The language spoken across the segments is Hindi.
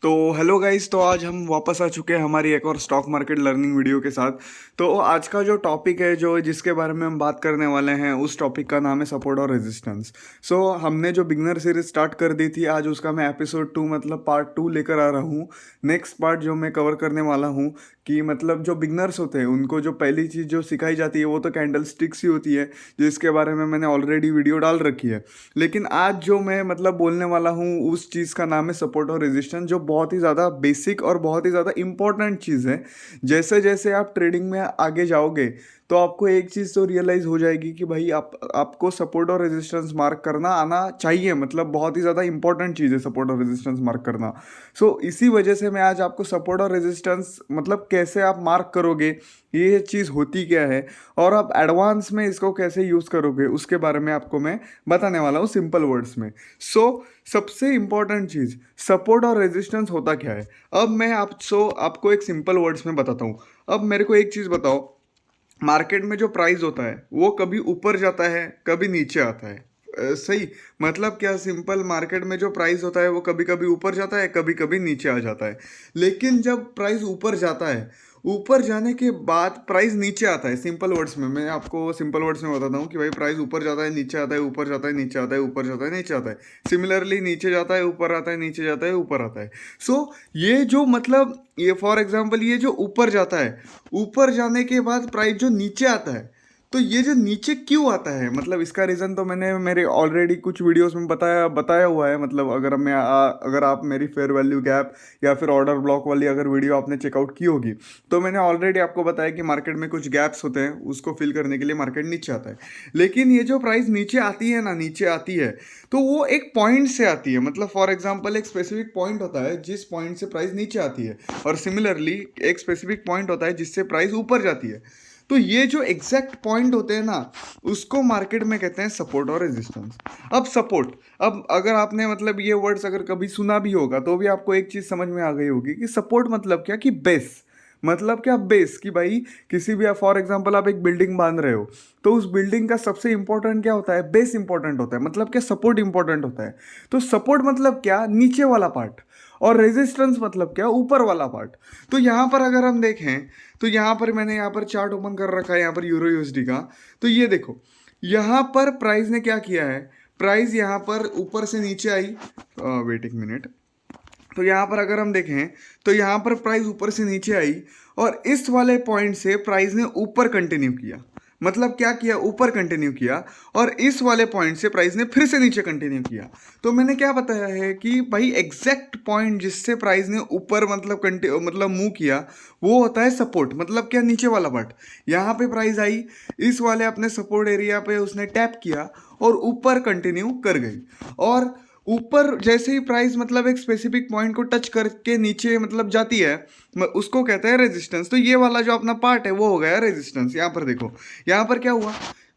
तो हेलो गाइस, तो आज हम वापस आ चुके हैं हमारी एक और स्टॉक मार्केट लर्निंग वीडियो के साथ। तो आज का जो टॉपिक है, जो जिसके बारे में हम बात करने वाले हैं, उस टॉपिक का नाम है सपोर्ट और रेजिस्टेंस। हमने जो बिगनर सीरीज स्टार्ट कर दी थी, आज उसका मैं एपिसोड 2 मतलब पार्ट 2 लेकर आ रहा हूँ। नेक्स्ट पार्ट जो मैं कवर करने वाला हूँ कि मतलब जो बिगनर्स होते हैं उनको जो पहली चीज़ जो सिखाई जाती है वो तो कैंडल स्टिक्स ही होती है, जिसके बारे में मैंने ऑलरेडी वीडियो डाल रखी है। लेकिन आज जो मैं मतलब बोलने वाला हूँ उस चीज़ का नाम है सपोर्ट और रेजिस्टेंस, जो बहुत ही ज़्यादा बेसिक और बहुत ही ज़्यादा इंपॉर्टेंट चीज़ है। जैसे जैसे आप ट्रेडिंग में आगे जाओगे तो आपको एक चीज़ तो रियलाइज़ हो जाएगी कि भाई आपको सपोर्ट और रेजिस्टेंस मार्क करना आना चाहिए। मतलब बहुत ही ज़्यादा इंपॉर्टेंट चीज़ है सपोर्ट और रेजिस्टेंस मार्क करना। इसी वजह से मैं आज आपको सपोर्ट और रेजिस्टेंस मतलब कैसे आप मार्क करोगे, ये चीज़ होती क्या है, और आप एडवांस में इसको कैसे यूज़ करोगे, उसके बारे में आपको मैं बताने वाला हूँ सिंपल वर्ड्स में। सबसे इंपॉर्टेंट चीज़ सपोर्ट और रेजिस्टेंस होता क्या है। अब मैं आपको एक सिंपल वर्ड्स में बताता हूँ। अब मेरे को एक चीज़ बताओ, मार्केट में जो प्राइस होता है वो कभी ऊपर जाता है, कभी नीचे आता है। सही। मतलब क्या, सिंपल, मार्केट में जो प्राइस होता है वो कभी कभी ऊपर जाता है, कभी कभी नीचे आ जाता है। लेकिन जब प्राइस ऊपर जाता है, ऊपर जाने के बाद प्राइस नीचे आता है। सिंपल वर्ड्स में मैं आपको सिंपल वर्ड्स में बताता हूँ कि भाई प्राइस ऊपर जाता है, नीचे आता है, ऊपर जाता है, नीचे आता है, ऊपर जाता है, नीचे आता है। सिमिलरली नीचे जाता है, ऊपर आता है, नीचे जाता है, ऊपर आता है। ये जो मतलब ये फॉर एग्जांपल ये जो ऊपर जाता है, ऊपर जाने के बाद प्राइस जो नीचे आता है, तो ये जो नीचे क्यों आता है, मतलब इसका रीज़न तो मैंने मेरे ऑलरेडी कुछ वीडियोस में बताया बताया हुआ है। मतलब अगर आप मेरी फेयर वैल्यू गैप या फिर ऑर्डर ब्लॉक वाली अगर वीडियो आपने चेकआउट की होगी, तो मैंने ऑलरेडी आपको बताया कि मार्केट में कुछ गैप्स होते हैं, उसको फिल करने के लिए मार्केट नीचे आता है। लेकिन ये जो प्राइस नीचे आती है ना, नीचे आती है, तो वो एक पॉइंट से आती है। मतलब फॉर एग्जाम्पल एक स्पेसिफिक पॉइंट होता है जिस पॉइंट से प्राइस नीचे आती है, और सिमिलरली एक स्पेसिफिक पॉइंट होता है जिससे प्राइस ऊपर जाती है। तो ये जो एग्जैक्ट पॉइंट होते हैं ना, उसको मार्केट में कहते हैं सपोर्ट और रेजिस्टेंस। अब सपोर्ट, अब अगर आपने मतलब ये वर्ड्स अगर कभी सुना भी होगा तो भी आपको एक चीज़ समझ में आ गई होगी कि सपोर्ट मतलब क्या, कि बेस। मतलब क्या, बेस, कि भाई किसी भी फॉर एग्जांपल आप एक बिल्डिंग बांध रहे हो, तो उस बिल्डिंग का सबसे इंपॉर्टेंट क्या होता है, बेस इंपॉर्टेंट होता है। मतलब क्या, सपोर्ट इंपॉर्टेंट होता है। तो सपोर्ट मतलब क्या, नीचे वाला पार्ट, और रेजिस्टेंस मतलब क्या, ऊपर वाला पार्ट। तो यहाँ पर अगर हम देखें, तो यहाँ पर मैंने यहाँ पर चार्ट ओपन कर रखा है, यहाँ पर यूरो यूएसडी का। तो ये देखो, यहाँ पर प्राइस ने क्या किया है, प्राइस यहाँ पर ऊपर से नीचे आई। वेट एक मिनट। तो यहाँ पर अगर हम देखें, तो यहाँ पर प्राइस ऊपर से नीचे आई, और इस वाले पॉइंट से प्राइस ने ऊपर कंटिन्यू किया। मतलब क्या किया, ऊपर कंटिन्यू किया, और इस वाले पॉइंट से प्राइस ने फिर से नीचे कंटिन्यू किया। तो मैंने क्या बताया है कि भाई एग्जैक्ट पॉइंट जिससे प्राइस ने ऊपर मतलब मूव किया, वो होता है सपोर्ट। मतलब क्या, नीचे वाला पार्ट। यहाँ पे प्राइस आई, इस वाले अपने सपोर्ट एरिया पे उसने टैप किया और ऊपर कंटिन्यू कर गई। और ऊपर जैसे ही प्राइस मतलब एक स्पेसिफिक पॉइंट को टच करके नीचे मतलब जाती है, उसको कहते हैं रेजिस्टेंस। तो ये वाला जो अपना पार्ट है वो हो गया रेजिस्टेंस। यहाँ पर देखो, यहाँ पर क्या हुआ,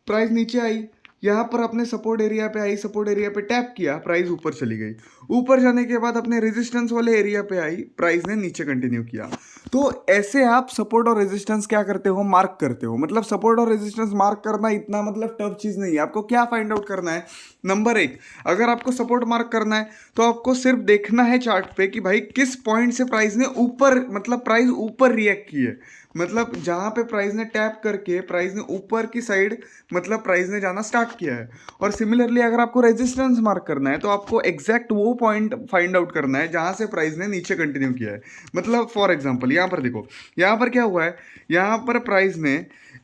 प्राइस नीचे आई, यहाँ पर अपने सपोर्ट एरिया पे आई, सपोर्ट एरिया पे टैप किया, प्राइस ऊपर चली गई। ऊपर जाने के बाद अपने रेजिस्टेंस वाले एरिया पे आई, प्राइस ने नीचे कंटिन्यू किया। तो ऐसे आप सपोर्ट और रेजिस्टेंस क्या करते हो, मार्क करते हो। मतलब सपोर्ट और रेजिस्टेंस मार्क करना इतना मतलब टफ चीज़ नहीं है। आपको क्या फाइंड आउट करना है, नंबर एक, अगर आपको सपोर्ट मार्क करना है तो आपको सिर्फ देखना है चार्ट पे कि भाई किस पॉइंट से प्राइस ने ऊपर मतलब प्राइस ऊपर रिएक्ट की है। मतलब जहाँ पे प्राइस ने टैप करके प्राइस ने ऊपर की साइड मतलब प्राइस ने जाना स्टार्ट किया है। और सिमिलरली अगर आपको रेजिस्टेंस मार्क करना है तो आपको एग्जैक्ट वो पॉइंट फाइंड आउट करना है जहाँ से प्राइस ने नीचे कंटिन्यू किया है। मतलब फॉर एग्जांपल यहाँ पर देखो, यहाँ पर क्या हुआ है, यहाँ पर प्राइस ने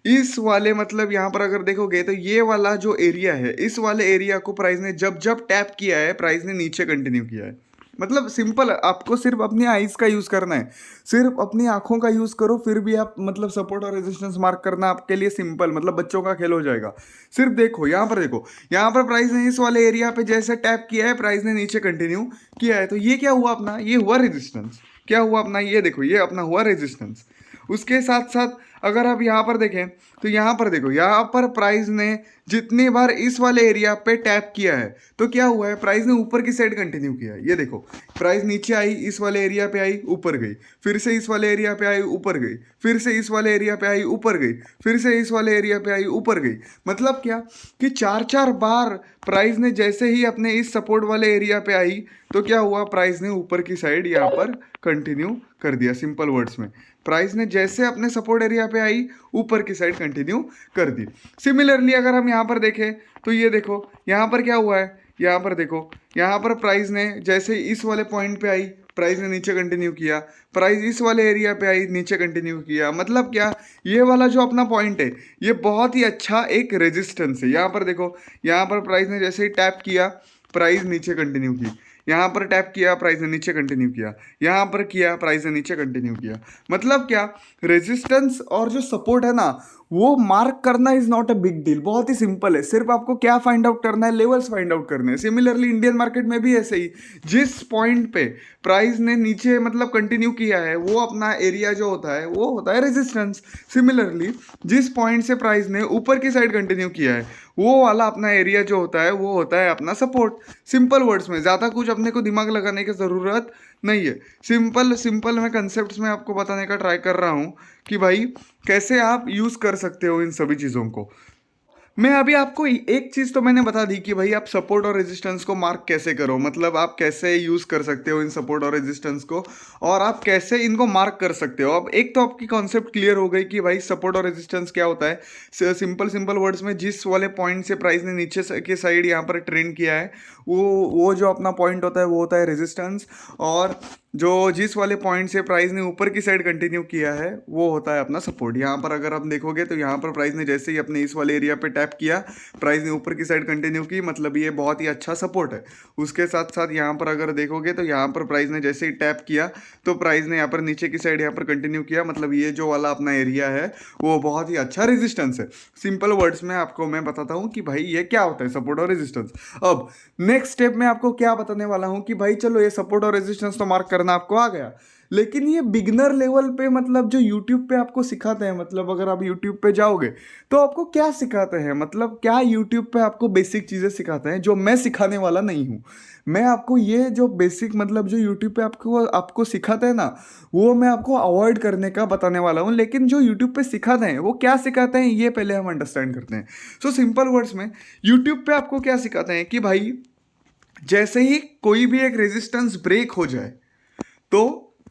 इस वाले मतलब यहाँ पर अगर देखोगे तो ये वाला जो एरिया है, इस वाले एरिया को प्राइस ने जब जब टैप किया है, प्राइस ने नीचे कंटिन्यू किया है। मतलब सिंपल, आपको सिर्फ अपनी आईज का यूज करना है, सिर्फ अपनी आंखों का यूज करो, फिर भी आप मतलब सपोर्ट और रेजिस्टेंस मार्क करना आपके लिए सिंपल, मतलब बच्चों का खेल हो जाएगा। सिर्फ देखो, यहाँ पर देखो, यहाँ पर प्राइस ने इस वाले एरिया पे जैसे टैप किया है, प्राइस ने नीचे कंटिन्यू किया है। तो ये क्या हुआ अपना, ये हुआ रेजिस्टेंस। क्या हुआ अपना, ये देखो, ये अपना हुआ रेजिस्टेंस। उसके साथ साथ अगर आप यहाँ पर देखें तो यहाँ पर देखो, यहाँ पर प्राइस ने जितनी बार इस वाले एरिया पे टैप किया है तो क्या हुआ है, प्राइस ने ऊपर की साइड कंटिन्यू किया है। ये देखो, प्राइस नीचे आई, इस वाले एरिया पे आई, ऊपर गई, फिर से इस वाले एरिया पे आई, ऊपर गई, फिर से इस वाले एरिया पे आई, ऊपर गई, फिर से इस वाले एरिया पे आई, ऊपर गई। मतलब क्या कि चार चार बार प्राइस ने जैसे ही अपने इस सपोर्ट वाले एरिया पे आई तो क्या हुआ, प्राइस ने ऊपर की साइड यहाँ पर कंटिन्यू कर दिया। सिंपल वर्ड्स में, प्राइस ने जैसे अपने सपोर्ट एरिया पे आई ऊपर की साइड कंटिन्यू कर दी। सिमिलरली अगर हम यहाँ पर देखें तो ये देखो, यहाँ पर क्या हुआ है, यहाँ पर देखो, यहाँ पर प्राइस ने जैसे इस वाले पॉइंट पे आई, प्राइस ने नीचे कंटिन्यू किया, प्राइस इस वाले एरिया पे आई, नीचे कंटिन्यू किया। मतलब क्या, ये वाला जो अपना पॉइंट है ये बहुत ही अच्छा एक रेजिस्टेंस है। यहाँ पर देखो, यहाँ पर प्राइस ने जैसे ही टैप किया, प्राइस नीचे कंटिन्यू की, यहाँ पर टैप किया, प्राइस ने नीचे कंटिन्यू किया, यहाँ पर किया, प्राइस ने नीचे कंटिन्यू किया। मतलब क्या, रेजिस्टेंस और जो सपोर्ट है ना वो मार्क करना is not a big deal, बहुत ही सिंपल है। सिर्फ आपको क्या फाइंड आउट करना है, लेवल्स फाइंड आउट करने हैं। सिमिलरली इंडियन मार्केट में भी ऐसे ही, जिस पॉइंट पे प्राइस ने नीचे मतलब कंटिन्यू किया है वो अपना एरिया जो होता है वो होता है रेजिस्टेंस। सिमिलरली जिस पॉइंट से प्राइस ने ऊपर की साइड कंटिन्यू किया है वो वाला अपना एरिया जो होता है वो होता है अपना सपोर्ट। सिंपल वर्ड्स में, ज़्यादा कुछ अपने को दिमाग लगाने की ज़रूरत नहीं है। सिंपल सिंपल मैं कंसेप्ट्स में आपको बताने का ट्राई कर रहा हूँ कि भाई कैसे आप यूज़ कर सकते हो इन सभी चीज़ों को। मैं अभी आपको एक चीज़ तो मैंने बता दी कि भाई आप सपोर्ट और रेजिस्टेंस को मार्क कैसे करो, मतलब आप कैसे यूज़ कर सकते हो इन सपोर्ट और रेजिस्टेंस को, और आप कैसे इनको मार्क कर सकते हो। अब एक तो आपकी कॉन्सेप्ट क्लियर हो गई कि भाई सपोर्ट और रेजिस्टेंस क्या होता है। सिंपल सिंपल वर्ड्स में, जिस वाले पॉइंट से प्राइस ने नीचे के साइड यहाँ पर ट्रेंड किया है वो जो अपना पॉइंट होता है वो होता है रेजिस्टेंस, और जो जिस वाले पॉइंट से प्राइस ने ऊपर की साइड कंटिन्यू किया है वो होता है अपना सपोर्ट। यहाँ पर अगर आप देखोगे तो यहाँ पर प्राइस ने जैसे ही अपने इस वाले एरिया पे टैप किया, प्राइस ने ऊपर की साइड कंटिन्यू की, मतलब ये बहुत ही अच्छा सपोर्ट है। उसके साथ साथ यहाँ पर अगर देखोगे तो यहाँ पर प्राइस ने जैसे ही टैप किया तो प्राइस ने यहाँ पर नीचे की साइड यहाँ पर कंटिन्यू किया, मतलब ये जो वाला अपना एरिया है वो बहुत ही अच्छा रेजिस्टेंस है। सिंपल वर्ड्स में आपको मैं बताता हूँ कि भाई ये क्या होता है सपोर्ट और रेजिस्टेंस। अब नेक्स्ट स्टेप में आपको क्या बताने वाला हूँ कि भाई चलो ये सपोर्ट और रेजिस्टेंस तो मार्क करना आपको आ गया, लेकिन ये बिगनर लेवल पे मतलब जो यूट्यूब पे आपको सिखाते हैं, मतलब अगर आप यूट्यूब पे जाओगे तो आपको क्या सिखाते हैं, मतलब क्या यूट्यूब पे आपको बेसिक चीज़ें सिखाते हैं जो मैं सिखाने वाला नहीं हूँ। मैं आपको ये जो बेसिक मतलब जो यूट्यूब पे आपको आपको सिखाते हैं ना वो मैं आपको अवॉइड करने का बताने वाला हूँ, लेकिन जो यूट्यूब पे सिखाते हैं वो क्या सिखाते हैं ये पहले हम अंडरस्टैंड करते हैं। सो सिंपल वर्ड्स में, यूट्यूब पे आपको क्या सिखाते हैं कि भाई जैसे ही कोई भी एक रेजिस्टेंस ब्रेक हो जाए तो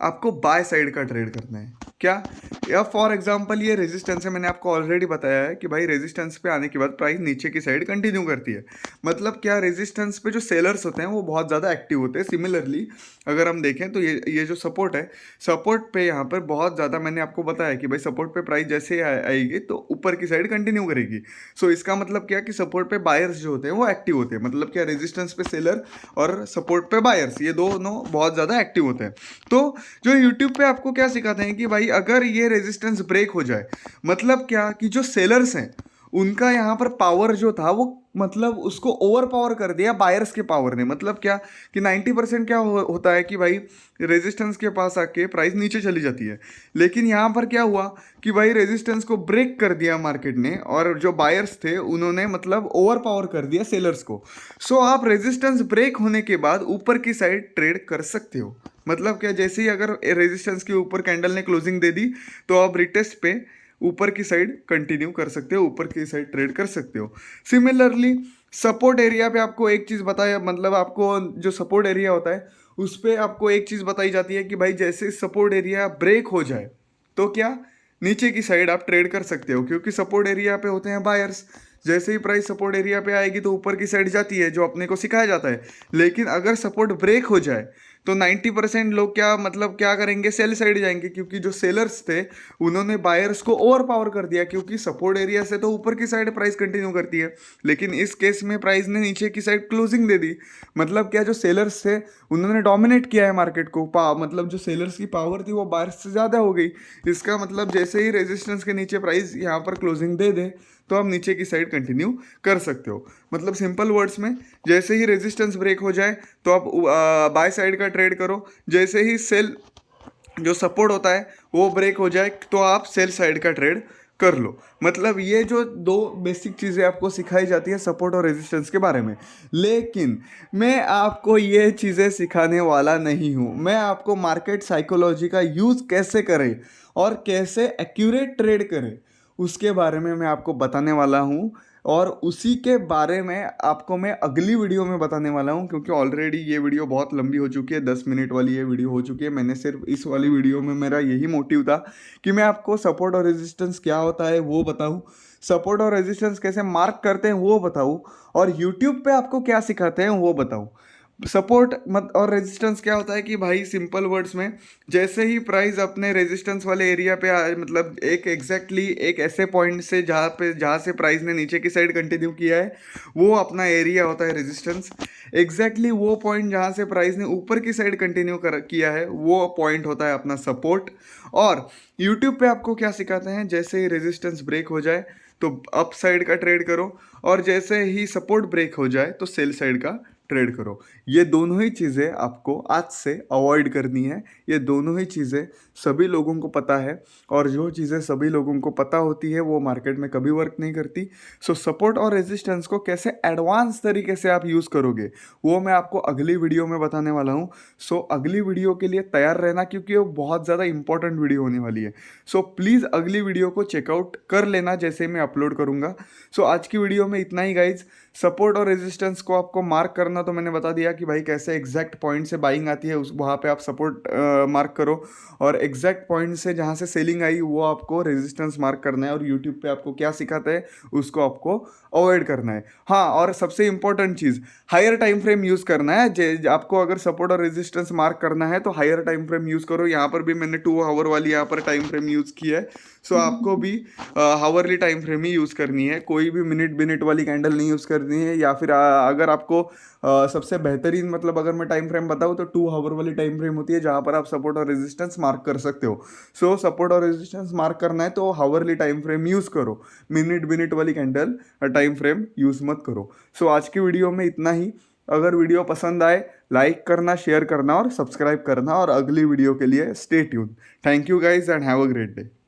आपको बाय साइड का ट्रेड करना है। क्या, या फॉर एग्जांपल ये रेजिस्टेंस है, मैंने आपको ऑलरेडी बताया है कि भाई रेजिस्टेंस पे आने के बाद प्राइस नीचे की साइड कंटिन्यू करती है। मतलब क्या, रेजिस्टेंस पे जो सेलर्स होते हैं वो बहुत ज़्यादा एक्टिव होते हैं। सिमिलरली अगर हम देखें तो ये जो सपोर्ट है, सपोर्ट पे यहाँ पर बहुत ज़्यादा मैंने आपको बताया कि भाई सपोर्ट पे प्राइस जैसे ही आएगी तो ऊपर की साइड कंटिन्यू करेगी। सो इसका मतलब क्या कि सपोर्ट पे बायर्स जो होते हैं वो एक्टिव होते हैं। मतलब क्या, रेजिस्टेंस पे सेलर और सपोर्ट पे बायर्स ये दोनों बहुत ज़्यादा एक्टिव होते हैं। तो जो यूट्यूब पे आपको क्या सिखाते हैं कि भाई अगर ये रेजिस्टेंस ब्रेक हो जाए, मतलब क्या कि जो सेलर्स हैं उनका यहाँ पर पावर जो था वो मतलब उसको ओवर पावर कर दिया बायर्स के पावर ने। मतलब क्या कि 90% क्या होता है कि भाई रेजिस्टेंस के पास आके प्राइस नीचे चली जाती है, लेकिन यहाँ पर क्या हुआ कि भाई रेजिस्टेंस को ब्रेक कर दिया मार्केट ने और जो बायर्स थे उन्होंने मतलब ओवर पावर कर दिया सेलर्स को। सो आप रेजिस्टेंस ब्रेक होने के बाद ऊपर की साइड ट्रेड कर सकते हो। मतलब क्या, जैसे ही अगर रेजिस्टेंस के ऊपर कैंडल ने क्लोजिंग दे दी तो आप रिटेस्ट पे ऊपर की साइड कंटिन्यू कर सकते हो, ऊपर की साइड ट्रेड कर सकते हो। सिमिलरली सपोर्ट एरिया पे आपको एक चीज़ बताया, मतलब आपको जो सपोर्ट एरिया होता है उस पर आपको एक चीज़ बताई जाती है कि भाई जैसे सपोर्ट एरिया ब्रेक हो जाए तो क्या नीचे की साइड आप ट्रेड कर सकते हो, क्योंकि सपोर्ट एरिया पे होते हैं बायर्स। जैसे ही प्राइस सपोर्ट एरिया पे आएगी तो ऊपर की साइड जाती है जो अपने को सिखाया जाता है, लेकिन अगर सपोर्ट ब्रेक हो जाए तो 90% लोग क्या मतलब क्या करेंगे, सेल साइड जाएंगे, क्योंकि जो सेलर्स थे उन्होंने बायर्स को ओवर पावर कर दिया। क्योंकि सपोर्ट एरिया से तो ऊपर की साइड प्राइस कंटिन्यू करती है, लेकिन इस केस में प्राइस ने नीचे की साइड क्लोजिंग दे दी। मतलब क्या, जो सेलर्स थे उन्होंने डोमिनेट किया है मार्केट को, मतलब जो सेलर्स की पावर थी वो बायर्स से ज़्यादा हो गई। इसका मतलब जैसे ही रेजिस्टेंस के नीचे प्राइस यहाँ पर क्लोजिंग दे दे तो आप नीचे की साइड कंटिन्यू कर सकते हो। मतलब सिंपल वर्ड्स में, जैसे ही रेजिस्टेंस ब्रेक हो जाए तो आप बाय साइड का ट्रेड करो, जैसे ही सेल जो सपोर्ट होता है वो ब्रेक हो जाए तो आप सेल साइड का ट्रेड कर लो। मतलब ये जो दो बेसिक चीज़ें आपको सिखाई जाती है सपोर्ट और रेजिस्टेंस के बारे में। लेकिन मैं आपको ये चीज़ें सिखाने वाला नहीं हूँ। मैं आपको मार्केट साइकोलॉजी का यूज़ कैसे करें और कैसे एक्यूरेट ट्रेड करें उसके बारे में मैं आपको बताने वाला हूँ। और उसी के बारे में आपको मैं अगली वीडियो में बताने वाला हूँ, क्योंकि ऑलरेडी ये वीडियो बहुत लंबी हो चुकी है, 10 मिनट वाली ये वीडियो हो चुकी है। मैंने सिर्फ इस वाली वीडियो में मेरा यही मोटिव था कि मैं आपको सपोर्ट और रेजिस्टेंस क्या होता है वो बताऊँ, सपोर्ट और रेजिस्टेंस कैसे मार्क करते हैं वो बताऊँ, और यूट्यूब पे आपको क्या सिखाते हैं वो बताऊँ। सपोर्ट मत और रेजिस्टेंस क्या होता है कि भाई सिंपल वर्ड्स में, जैसे ही प्राइस अपने रेजिस्टेंस वाले एरिया पे मतलब एक एग्जैक्टली एक ऐसे पॉइंट से जहाँ से प्राइस ने नीचे की साइड कंटिन्यू किया है वो अपना एरिया होता है रेजिस्टेंस। एग्जैक्टली वो पॉइंट जहाँ से प्राइस ने ऊपर की साइड कंटिन्यू किया है वो पॉइंट होता है अपना सपोर्ट। और यूट्यूब पे आपको क्या सिखाते हैं, जैसे ही रेजिस्टेंस ब्रेक हो जाए तो अप साइड का ट्रेड करो, और जैसे ही सपोर्ट ब्रेक हो जाए तो सेल साइड का ट्रेड करो। ये दोनों ही चीज़ें आपको आज से अवॉइड करनी है। ये दोनों ही चीज़ें सभी लोगों को पता है, और जो चीज़ें सभी लोगों को पता होती है वो मार्केट में कभी वर्क नहीं करती। सो सपोर्ट और रेजिस्टेंस को कैसे एडवांस तरीके से आप यूज़ करोगे वो मैं आपको अगली वीडियो में बताने वाला हूँ। सो अगली वीडियो के लिए तैयार रहना, क्योंकि वो बहुत ज़्यादा इंपॉर्टेंट वीडियो होने वाली है। सो प्लीज़ अगली वीडियो को चेकआउट कर लेना जैसे मैं अपलोड करूँगा। सो आज की वीडियो में इतना ही गाइज। सपोर्ट और रेजिस्टेंस को आपको मार्क करना तो मैंने बता दिया कि भाई कैसे एग्जैक्ट पॉइंट से बाइंग आती है उस वहाँ पे आप सपोर्ट मार्क करो, और एग्जैक्ट पॉइंट से जहाँ से सेलिंग आई वो आपको रेजिस्टेंस मार्क करना है, और यूट्यूब पे आपको क्या सिखाते हैं उसको आपको अवॉइड करना है। हाँ, और सबसे इंपॉर्टेंट चीज़, हायर टाइम फ्रेम यूज़ करना है। आपको अगर सपोर्ट और रेजिस्टेंस मार्क करना है तो हायर टाइम फ्रेम यूज़ करो। यहाँ पर भी मैंने 2 आवर वाली यहाँ पर टाइम फ्रेम यूज़ की है। सो आपको भी हावरली टाइम फ्रेम ही यूज़ करनी है, कोई भी मिनट वाली कैंडल नहीं यूज़ करनी है। या फिर अगर आपको सबसे बेहतरीन, मतलब अगर मैं टाइम फ्रेम बताऊँ तो 2 आवर वाली टाइम फ्रेम होती है जहाँ पर आप सपोर्ट और रेजिस्टेंस मार्क कर सकते हो। सो सपोर्ट और रेजिस्टेंस मार्क करना है तो हावरली टाइम फ्रेम यूज़ करो, मिनट वाली कैंडल टाइम फ्रेम यूज़ मत करो। सो आज की वीडियो में इतना ही। अगर वीडियो पसंद आए लाइक करना, शेयर करना और सब्सक्राइब करना, और अगली वीडियो के लिए stay tune. Thank you guys and have a great day.